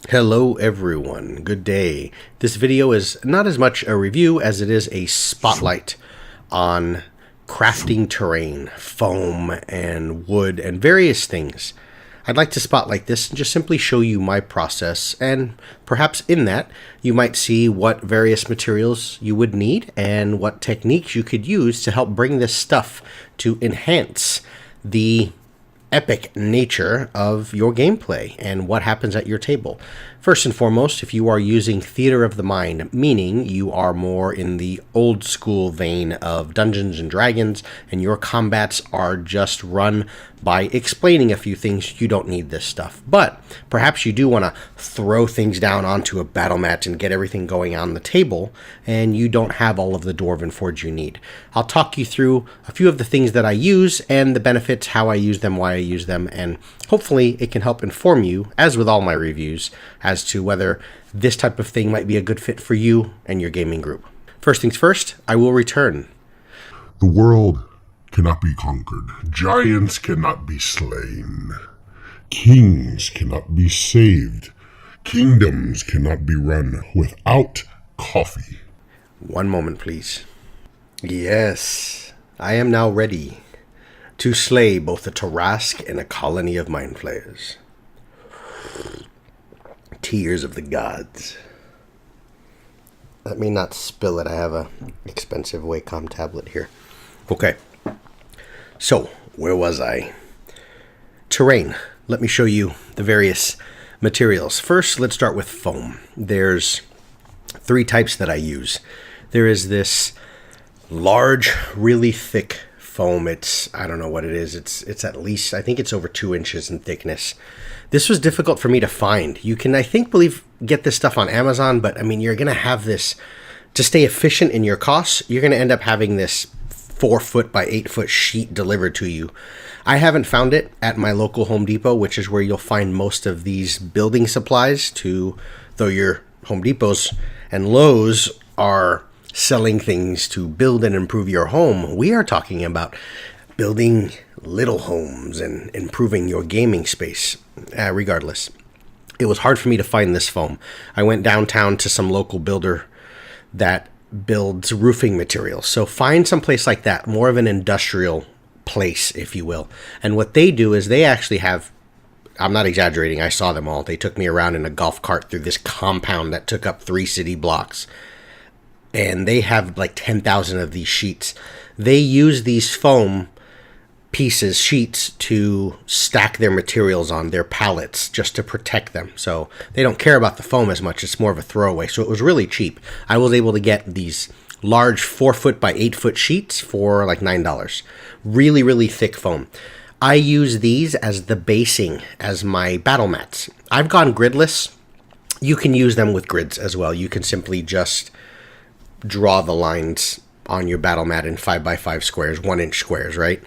Hello everyone, good day. This video is not as much a review as it is a spotlight on crafting terrain, foam and wood and various things. I'd like to spotlight this and just simply show you my process, and perhaps in that you might see what various materials you would need and what techniques you could use to help bring this stuff to enhance the epic nature of your gameplay and what happens at your table. First and foremost, if you are using Theater of the Mind, meaning you are more in the old school vein of Dungeons and Dragons and your combats are just run by explaining a few things, you don't need this stuff. But perhaps you do want to throw things down onto a battle mat and get everything going on the table, and you don't have all of the Dwarven Forge you need. I'll talk you through a few of the things that I use and the benefits, how I use them, why I use them, and hopefully it can help inform you, as with all my reviews, as to whether this type of thing might be a good fit for you and your gaming group. First things first, I will return. The world cannot be conquered. Giants cannot be slain. Kings cannot be saved. Kingdoms cannot be run without coffee. One moment, please. Yes, I am now ready to slay both a Tarrasque and a colony of mind flayers. Tears of the gods. Let me not spill it. I have a expensive Wacom tablet here. Okay. So, where was I? Terrain. Let me show you the various materials. First, let's start with foam. There's three types that I use. There is this large, really thick foam. I don't know what it is. It's at least, I think it's over 2 inches in thickness. This was difficult for me to find. You can, get this stuff on Amazon, but I mean, you're going to have this, to stay efficient in your costs, you're going to end up having this 4-foot by 8-foot sheet delivered to you. I haven't found it at my local Home Depot, which is where you'll find most of these building supplies though your Home Depots and Lowe's are selling things to build and improve your home. We are talking about building little homes and improving your gaming space. Regardless, it was hard for me to find this foam. I went downtown to some local builder that builds roofing materials. So find some place like that, more of an industrial place, if you will. And what they do is they actually have, I'm not exaggerating, I saw them all. They took me around in a golf cart through this compound that took up 3 city blocks. And they have like 10,000 of these sheets. They use these foam sheets to stack their materials on their pallets just to protect them. So they don't care about the foam as much. It's more of a throwaway. So it was really cheap. I was able to get these large 4-foot by 8-foot sheets for like $9. Really, really thick foam. I use these as the basing as my battle mats. I've gone gridless. You can use them with grids as well. You can simply just draw the lines on your battle mat in 5x5 squares, 1-inch squares, right?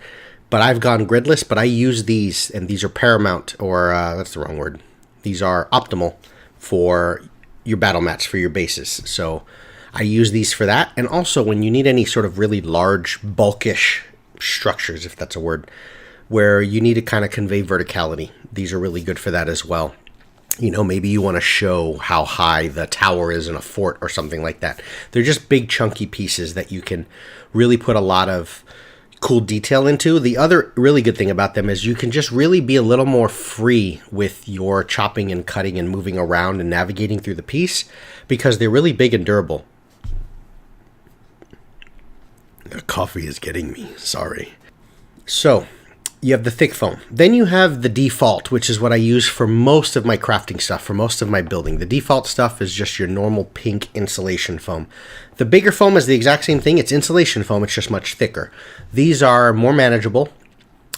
But I've gone gridless, but I use these, and these are paramount, or that's the wrong word. These are optimal for your battle mats, for your bases. So I use these for that. And also when you need any sort of really large, bulkish structures, if that's a word, where you need to kind of convey verticality, these are really good for that as well. You know, maybe you want to show how high the tower is in a fort or something like that. They're just big, chunky pieces that you can really put a lot of cool detail into. The other really good thing about them is you can just really be a little more free with your chopping and cutting and moving around and navigating through the piece because they're really big and durable. The coffee is getting me, sorry. So you have the thick foam. Then you have the default, which is what I use for most of my crafting stuff, for most of my building. The default stuff is just your normal pink insulation foam. The bigger foam is the exact same thing. It's insulation foam. It's just much thicker. These are more manageable.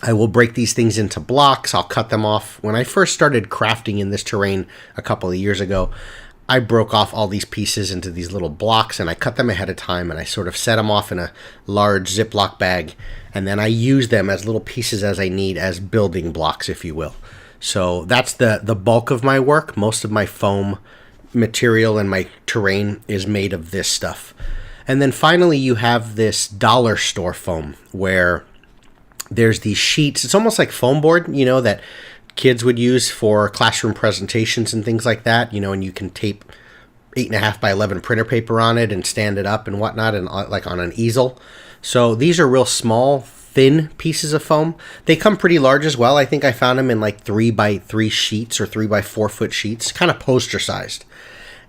I will break these things into blocks. I'll cut them off. When I first started crafting in this terrain a couple of years ago, I broke off all these pieces into these little blocks and I cut them ahead of time and I sort of set them off in a large Ziploc bag and then I use them as little pieces as I need as building blocks, if you will. So that's the bulk of my work. Most of my foam material and my terrain is made of this stuff. And then finally you have this dollar store foam where there's these sheets. It's almost like foam board, you know, that kids would use for classroom presentations and things like that, and you can tape 8.5 by 11 printer paper on it and stand it up and whatnot, and like on an easel. So these are real small, thin pieces of foam. They come pretty large as well. I think I found them in like 3 by 3 sheets or 3 by 4 foot sheets, kind of poster sized.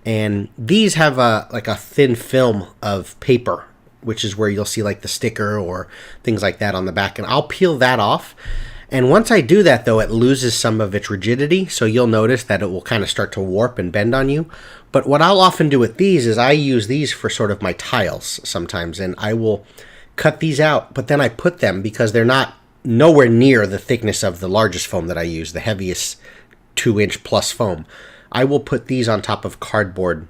And these have a thin film of paper, which is where you'll see like the sticker or things like that on the back. And I'll peel that off. And once I do that, though, it loses some of its rigidity. So you'll notice that it will kind of start to warp and bend on you. But what I'll often do with these is I use these for sort of my tiles sometimes. And I will cut these out, but then I put them, because they're not nowhere near the thickness of the largest foam that I use, the heaviest 2-inch plus foam. I will put these on top of cardboard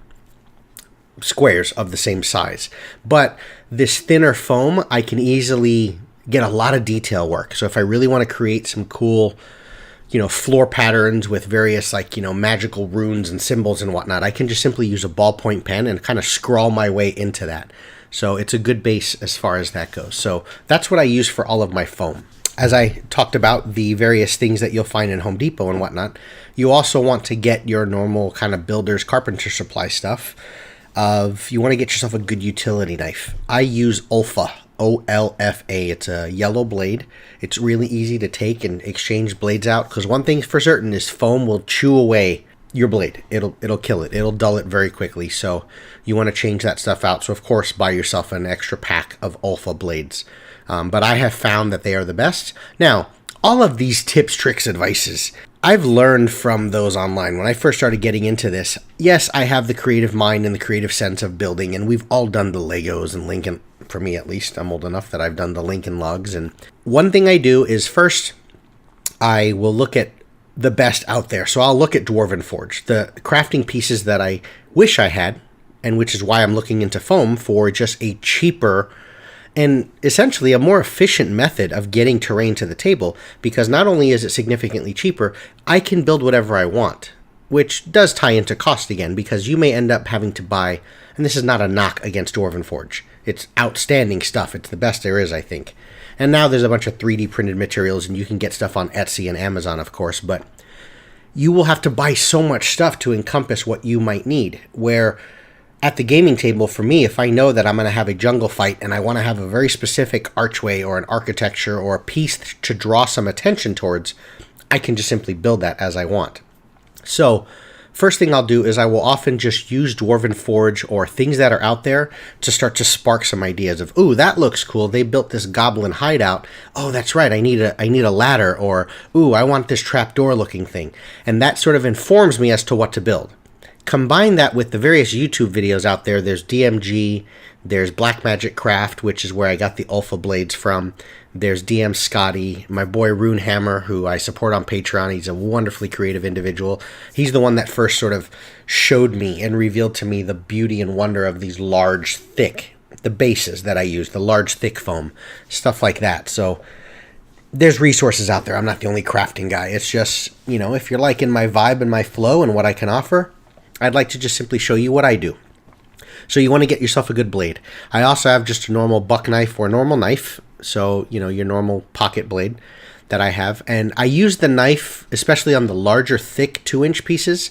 squares of the same size. But this thinner foam, I can easily get a lot of detail work. So if I really want to create some cool, floor patterns with various magical runes and symbols and whatnot, I can just simply use a ballpoint pen and kind of scrawl my way into that. So it's a good base as far as that goes. So that's what I use for all of my foam. As I talked about the various things that you'll find in Home Depot and whatnot, you also want to get your normal kind of builder's carpenter supply stuff. You want to get yourself a good utility knife. I use Olfa, O-L-F-A. It's a yellow blade. It's really easy to take and exchange blades out, because one thing for certain is foam will chew away your blade. It'll kill it. It'll dull it very quickly. So you want to change that stuff out. So of course, buy yourself an extra pack of Olfa blades. But I have found that they are the best. Now, all of these tips, tricks, advices, I've learned from those online. When I first started getting into this, yes, I have the creative mind and the creative sense of building, and we've all done the Legos and Lincoln. For me, at least, I'm old enough that I've done the Lincoln Logs. And one thing I do is first, I will look at the best out there. So I'll look at Dwarven Forge, the crafting pieces that I wish I had, and which is why I'm looking into foam for just a cheaper and essentially a more efficient method of getting terrain to the table, because not only is it significantly cheaper, I can build whatever I want, which does tie into cost again, because you may end up having to buy, and this is not a knock against Dwarven Forge, it's outstanding stuff, it's the best there is, I think. And now there's a bunch of 3D printed materials, and you can get stuff on Etsy and Amazon, of course, but you will have to buy so much stuff to encompass what you might need, where at the gaming table, for me, if I know that I'm going to have a jungle fight and I want to have a very specific archway or an architecture or a piece to draw some attention towards, I can just simply build that as I want. So first thing I'll do is I will often just use Dwarven Forge or things that are out there to start to spark some ideas of, ooh, that looks cool. They built this goblin hideout. Oh, that's right. I need a ladder. Or, ooh, I want this trapdoor looking thing. And that sort of informs me as to what to build. Combine that with the various YouTube videos out there. There's DMG, there's Blackmagic Craft, which is where I got the Olfa blades from. There's DM Scotty, my boy Runehammer, who I support on Patreon. He's a wonderfully creative individual. He's the one that first sort of showed me and revealed to me the beauty and wonder of these large, thick, the bases that I use, the large, thick foam, stuff like that. So there's resources out there. I'm not the only crafting guy. It's just, if you're liking my vibe and my flow and what I can offer, I'd like to just simply show you what I do. So you want to get yourself a good blade. I also have just a normal buck knife or normal knife. So, your normal pocket blade that I have. And I use the knife, especially on the larger, thick 2-inch pieces,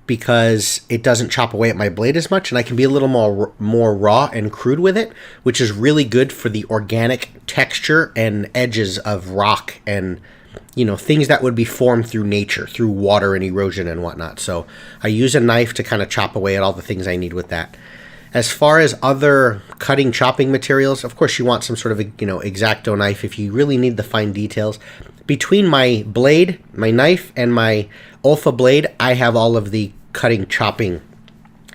because it doesn't chop away at my blade as much. And I can be a little more raw and crude with it, which is really good for the organic texture and edges of rock and things that would be formed through nature, through water and erosion and whatnot. So I use a knife to kind of chop away at all the things I need with that. As far as other cutting, chopping materials, of course you want some sort of X-Acto knife if you really need the fine details. Between my blade, my knife, and my Olfa blade, I have all of the cutting, chopping,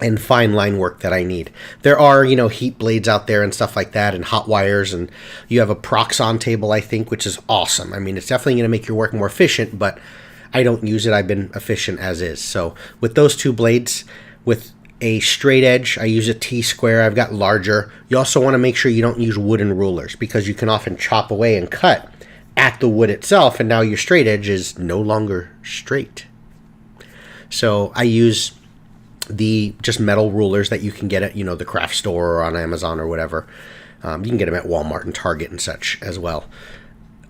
and fine line work that I need. There are, heat blades out there and stuff like that, and hot wires, and you have a Proxxon table, I think, which is awesome. I mean, it's definitely going to make your work more efficient, but I don't use it. I've been efficient as is. So with those two blades, with a straight edge, I use a T-square. I've got larger. You also want to make sure you don't use wooden rulers, because you can often chop away and cut at the wood itself, and now your straight edge is no longer straight. So I use the just metal rulers that you can get at the craft store or on Amazon or whatever. You can get them at Walmart and Target and such as well.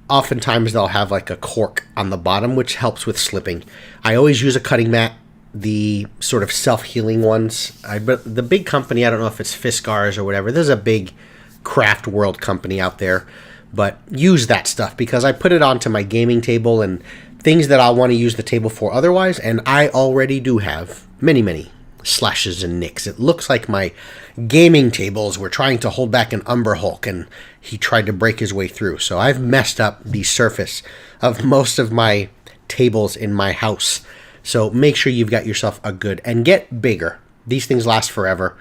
oftentimes they'll have like a cork on the bottom, which helps with slipping. I always use a cutting mat, the sort of self-healing ones. But the big company, I don't know if it's Fiskars or whatever. There's a big craft world company out there, but use that stuff because I put it onto my gaming table and things that I'll want to use the table for otherwise, and I already do have many slashes and nicks. It looks like my gaming tables were trying to hold back an Umber Hulk and he tried to break his way through. So I've messed up the surface of most of my tables in my house. So make sure you've got yourself a good, and get bigger. These things last forever,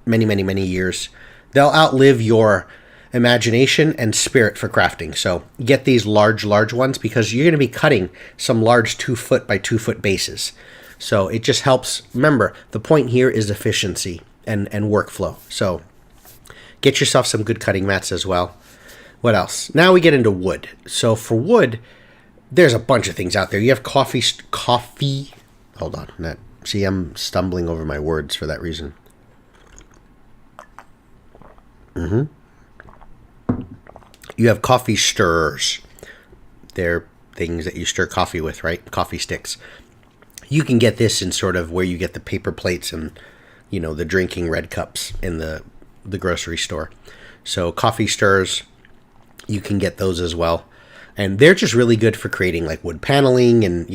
many years. They'll outlive your imagination and spirit for crafting. So get these large ones because you're going to be cutting some large 2 foot by 2 foot bases. So it just helps. Remember, the point here is efficiency and workflow. So get yourself some good cutting mats as well. What else? Now we get into wood. So for wood, there's a bunch of things out there. You have coffee. Hold on. See, I'm stumbling over my words for that reason. You have coffee stirrers. They're things that you stir coffee with, right? Coffee sticks. You can get this in sort of where you get the paper plates and, the drinking red cups in the grocery store. So coffee stirrers, you can get those as well. And they're just really good for creating like wood paneling and,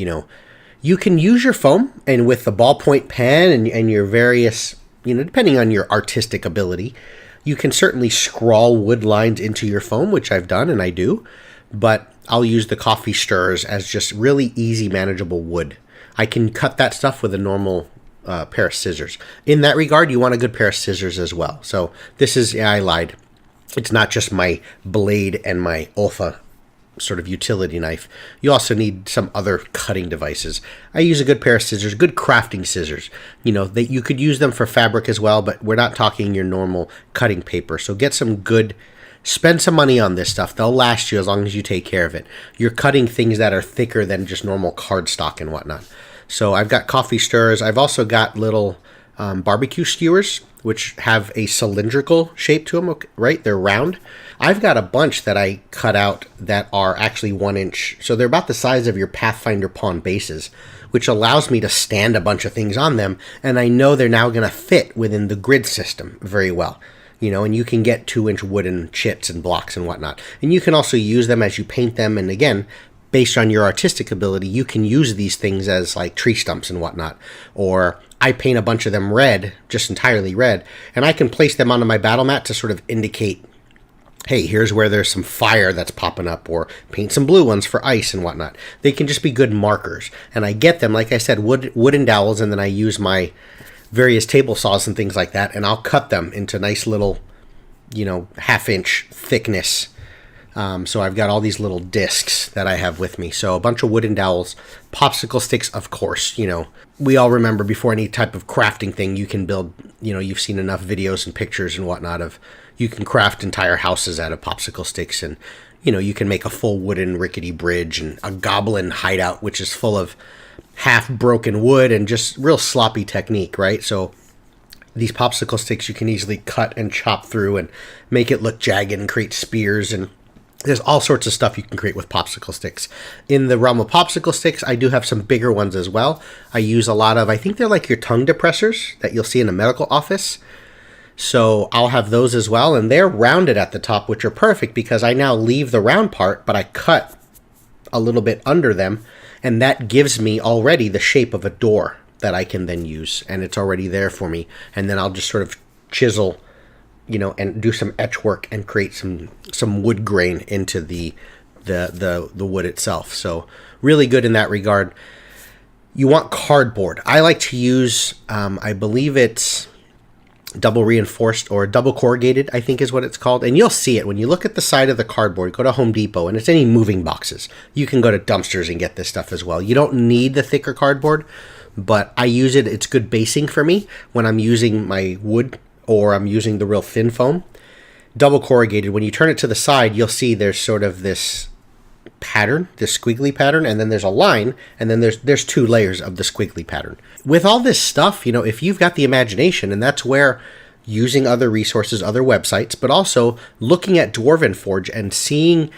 you can use your foam and with the ballpoint pen and your various, depending on your artistic ability, you can certainly scrawl wood lines into your foam, which I've done and I do, but I'll use the coffee stirrers as just really easy, manageable wood. I can cut that stuff with a normal pair of scissors. In that regard, you want a good pair of scissors as well. So I lied. It's not just my blade and my Olfa sort of utility knife. You also need some other cutting devices. I use a good pair of scissors, good crafting scissors. That you could use them for fabric as well, but we're not talking your normal cutting paper. So get some good, spend some money on this stuff. They'll last you as long as you take care of it. You're cutting things that are thicker than just normal cardstock and whatnot. So I've got coffee stirrers. I've also got little barbecue skewers, which have a cylindrical shape to them, right? They're round. I've got a bunch that I cut out that are actually 1 inch. So they're about the size of your Pathfinder pawn bases, which allows me to stand a bunch of things on them. And I know they're now going to fit within the grid system very well. And you can get 2-inch wooden chits and blocks and whatnot. And you can also use them as you paint them. And again, based on your artistic ability, you can use these things as like tree stumps and whatnot. Or I paint a bunch of them red, just entirely red, and I can place them onto my battle mat to sort of indicate, hey, here's where there's some fire that's popping up, or paint some blue ones for ice and whatnot. They can just be good markers. And I get them, like I said, wooden dowels, and then I use my various table saws and things like that, and I'll cut them into nice little, 1/2-inch thickness. So I've got all these little discs that I have with me. So a bunch of wooden dowels, popsicle sticks, of course. We all remember before any type of crafting thing, you can build, you've seen enough videos and pictures and whatnot of, you can craft entire houses out of popsicle sticks, and, you can make a full wooden rickety bridge and a goblin hideout, which is full of half broken wood and just real sloppy technique, right? So these popsicle sticks you can easily cut and chop through and make it look jagged and create spears, and there's all sorts of stuff you can create with popsicle sticks. In the realm of popsicle sticks, I do have some bigger ones as well. I use a lot of, I think they're like your tongue depressors that you'll see in a medical office. So I'll have those as well, and they're rounded at the top, which are perfect because I now leave the round part, but I cut a little bit under them, and that gives me already the shape of a door that I can then use, and it's already there for me. And then I'll just sort of chisel, and do some etch work and create some wood grain into the wood itself. So really good in that regard. You want cardboard. I like to use, I believe it's double reinforced or double corrugated, I think is what it's called. And you'll see it when you look at the side of the cardboard. Go to Home Depot, and it's any moving boxes. You can go to dumpsters and get this stuff as well. You don't need the thicker cardboard, but I use it. It's good basing for me when I'm using my wood or I'm using the real thin foam. Double corrugated, when you turn it to the side, you'll see there's sort of this pattern, this squiggly pattern, and then there's a line, and then there's 2 layers of the squiggly pattern. With all this stuff, if you've got the imagination, and that's where using other resources, other websites, but also looking at Dwarven Forge and seeing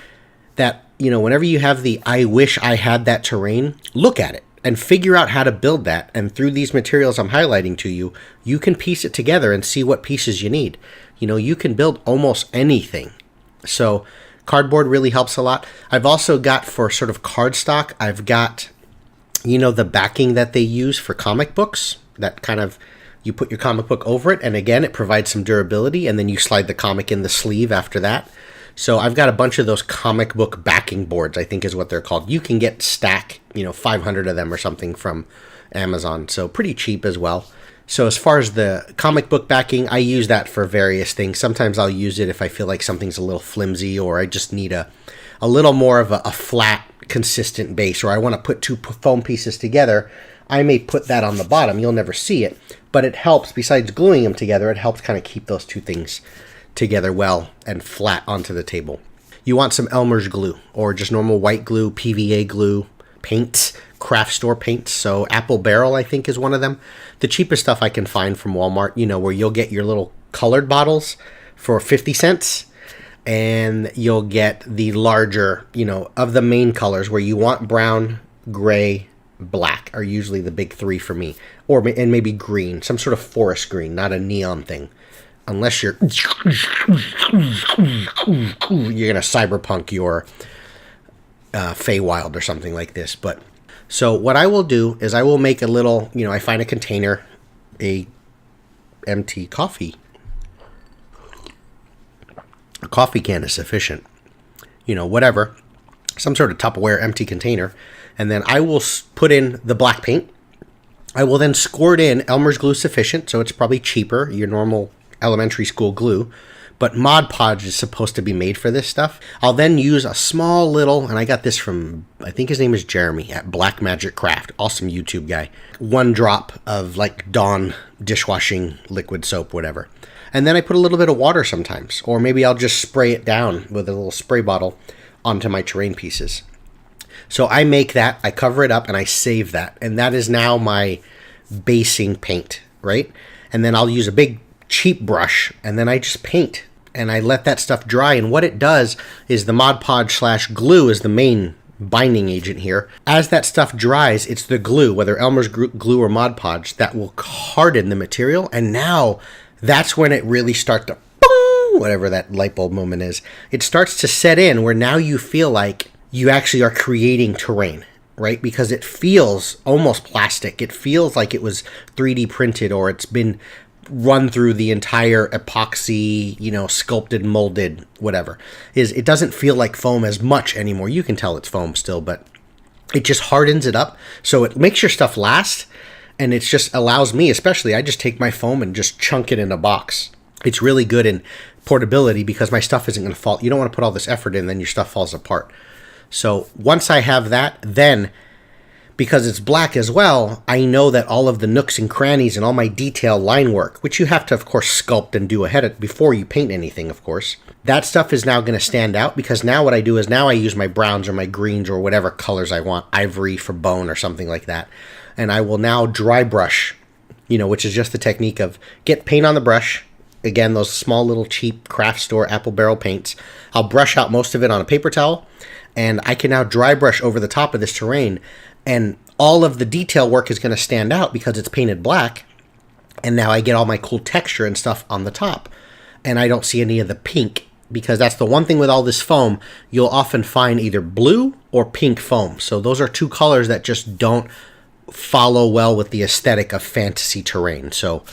that whenever you have the I wish I had that terrain, look at it and figure out how to build that. And through these materials I'm highlighting to you, you can piece it together and see what pieces you need. You can build almost anything. So cardboard really helps a lot. I've also got, for sort of cardstock, I've got, the backing that they use for comic books, that kind of, you put your comic book over it, and again, it provides some durability, and then you slide the comic in the sleeve after that. So I've got a bunch of those comic book backing boards, I think is what they're called. You can get 500 of them or something from Amazon, so pretty cheap as well. So as far as the comic book backing, I use that for various things. Sometimes I'll use it if I feel like something's a little flimsy, or I just need a little more of a flat, consistent base, or I want to put two foam pieces together. I may put that on the bottom. You'll never see it, but it helps. Besides gluing them together, it helps kind of keep those two things together well and flat onto the table. You want some Elmer's glue, or just normal white glue, PVA glue, paints, craft store paints. So Apple Barrel, I think, is one of them. The cheapest stuff I can find from Walmart, where you'll get your little colored bottles for 50 cents, and you'll get the larger, of the main colors, where you want brown, gray, black are usually the big three for me, and maybe green, some sort of forest green, not a neon thing, unless you're gonna cyberpunk your Feywild or something like this. But so what I will do is I will make a little, I find a container, a empty coffee. A coffee can is sufficient. Whatever. Some sort of Tupperware empty container. And then I will put in the black paint. I will then squirt in Elmer's glue sufficient, so it's probably cheaper, your normal elementary school glue. But Mod Podge is supposed to be made for this stuff. I'll then use a small little, and I got this from, I think his name is Jeremy at Black Magic Craft. Awesome YouTube guy. 1 drop of like Dawn dishwashing liquid soap, whatever. And then I put a little bit of water sometimes. Or maybe I'll just spray it down with a little spray bottle onto my terrain pieces. So I make that, I cover it up, and I save that. And that is now my basing paint, right? And then I'll use a big cheap brush, and then I just paint. And I let that stuff dry. And what it does is the Mod Podge / glue is the main binding agent here. As that stuff dries, it's the glue, whether Elmer's glue or Mod Podge, that will harden the material. And now that's when it really starts to, boom, whatever that light bulb moment is, it starts to set in, where now you feel like you actually are creating terrain, right? Because it feels almost plastic. It feels like it was 3D printed, or it's been run through the entire epoxy, sculpted, molded, whatever. It doesn't feel like foam as much anymore. You can tell it's foam still, but it just hardens it up. So it makes your stuff last, and it just allows me, especially, I just take my foam and just chunk it in a box. It's really good in portability because my stuff isn't going to fall. You don't want to put all this effort in, then your stuff falls apart. So once I have that, then, because it's black as well, I know that all of the nooks and crannies and all my detail line work, which you have to, of course, sculpt and do before you paint anything, of course. That stuff is now going to stand out, because now what I do is now I use my browns or my greens or whatever colors I want, ivory for bone or something like that. And I will now dry brush, which is just the technique of get paint on the brush. Again, those small little cheap craft store Apple Barrel paints. I'll brush out most of it on a paper towel, and I can now dry brush over the top of this terrain, and all of the detail work is going to stand out because it's painted black, and now I get all my cool texture and stuff on the top, and I don't see any of the pink, because that's the one thing with all this foam. You'll often find either blue or pink foam, so those are two colors that just don't follow well with the aesthetic of fantasy terrain. So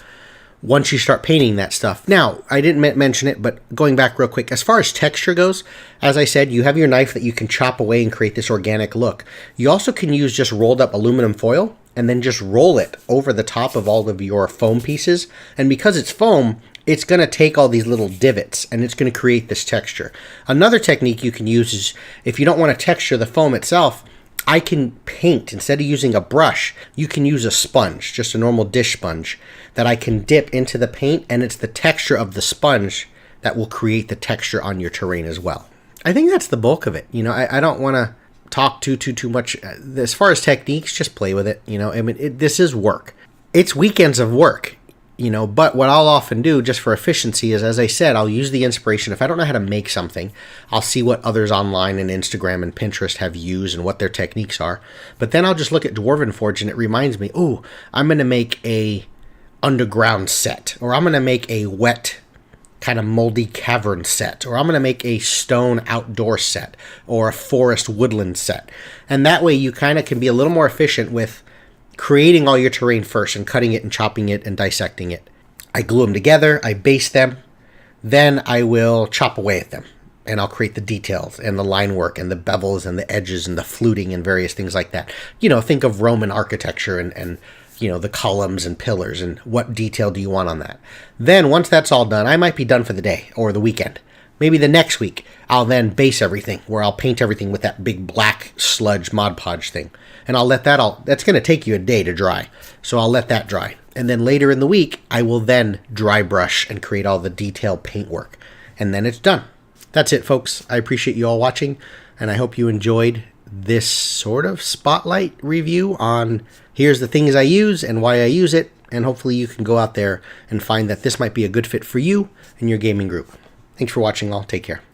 once you start painting that stuff. Now, I didn't mention it, but going back real quick, as far as texture goes, as I said, you have your knife that you can chop away and create this organic look. You also can use just rolled up aluminum foil and then just roll it over the top of all of your foam pieces. And because it's foam, it's going to take all these little divots and it's going to create this texture. Another technique you can use is, if you don't want to texture the foam itself, I can paint, instead of using a brush, you can use a sponge, just a normal dish sponge, that I can dip into the paint, and it's the texture of the sponge that will create the texture on your terrain as well. I think that's the bulk of it. I don't want to talk too much. As far as techniques, just play with it. This is work. It's weekends of work. But what I'll often do just for efficiency is, as I said, I'll use the inspiration. If I don't know how to make something, I'll see what others online and Instagram and Pinterest have used and what their techniques are. But then I'll just look at Dwarven Forge and it reminds me, oh, I'm going to make a underground set, or I'm going to make a wet kind of moldy cavern set, or I'm going to make a stone outdoor set, or a forest woodland set. And that way you kind of can be a little more efficient with creating all your terrain first and cutting it and chopping it and dissecting it. I glue them together, I base them, then I will chop away at them. And I'll create the details and the line work and the bevels and the edges and the fluting and various things like that. Think of Roman architecture and the columns and pillars and what detail do you want on that. Then once that's all done, I might be done for the day or the weekend. Maybe the next week, I'll then base everything, where I'll paint everything with that big black sludge Mod Podge thing. And I'll let that that's going to take you a day to dry. So I'll let that dry. And then later in the week, I will then dry brush and create all the detailed paint work. And then it's done. That's it, folks. I appreciate you all watching, and I hope you enjoyed this sort of spotlight review on here's the things I use and why I use it, and hopefully you can go out there and find that this might be a good fit for you and your gaming group. Thanks for watching all. Take care.